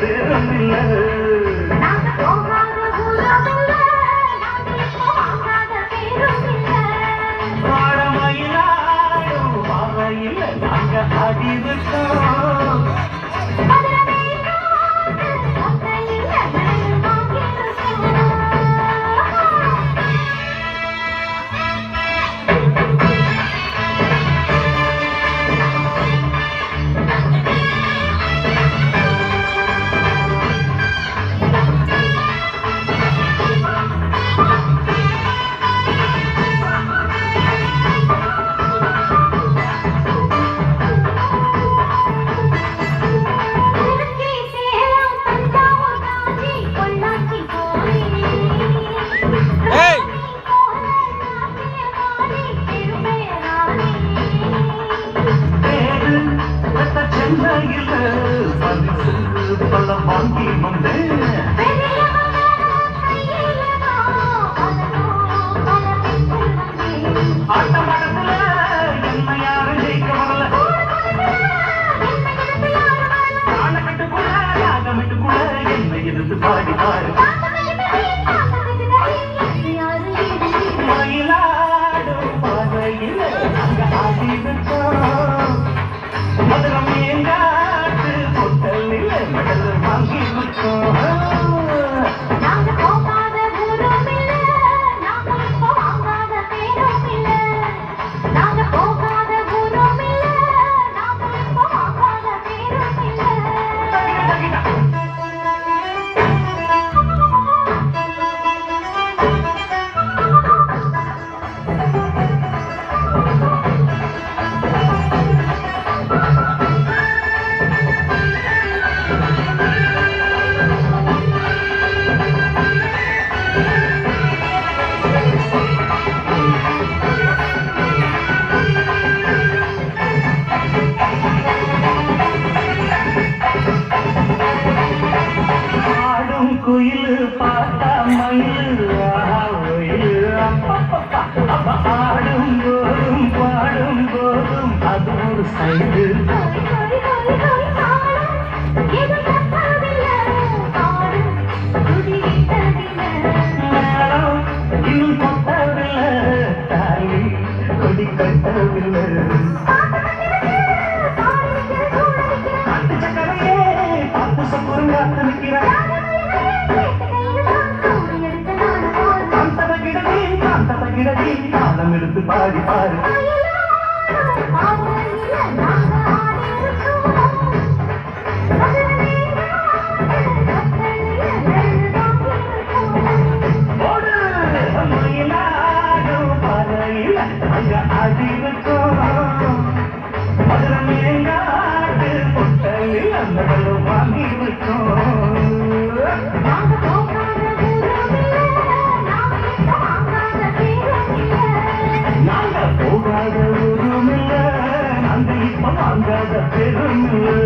பேரும் இல்லை. வாழமயிலாடும் வாழையில் நாங்க அடிவிட்டோம். பலம் வாங்கி வந்தேன். ஆட்டமரத்துல என்ன யாரும் ஜெயிக்க வரல. காலக்கட்டுக்குள்ள யாகமிட்டுக்குள்ள என்னை எதிர்த்து பாடி பாரு. மயிலாடும் பாதையில் அங்க ஆடிவிட்டோம். மதுரம் ஏங்காட்டு பொட்டல் இல்லை மெடல் வாங்கி விட்டோம். குயில் பாட்டா மயில் ஆடும் போதும் பாடும் போதும் அது ஒரு சைடு. இன்னும் கொட்டவில்லை தாலி கொடி கட்டவில்லை. காட்டு சக்கரையே பாப்பு சப்புறங்காத்து நிற்கிறார். தாளம் எடுத்து பாடி பாரு. மயிலாடும் பாதையில் அங்க அடிவிட்டோம். மதுரம் ஏங்காட்டு பொட்டலில் அந்த வாங்கி விட்டோம். போகாத ஊரும் இல்ல, நாங்க இப்ப வாங்காத பெரும் இல்ல.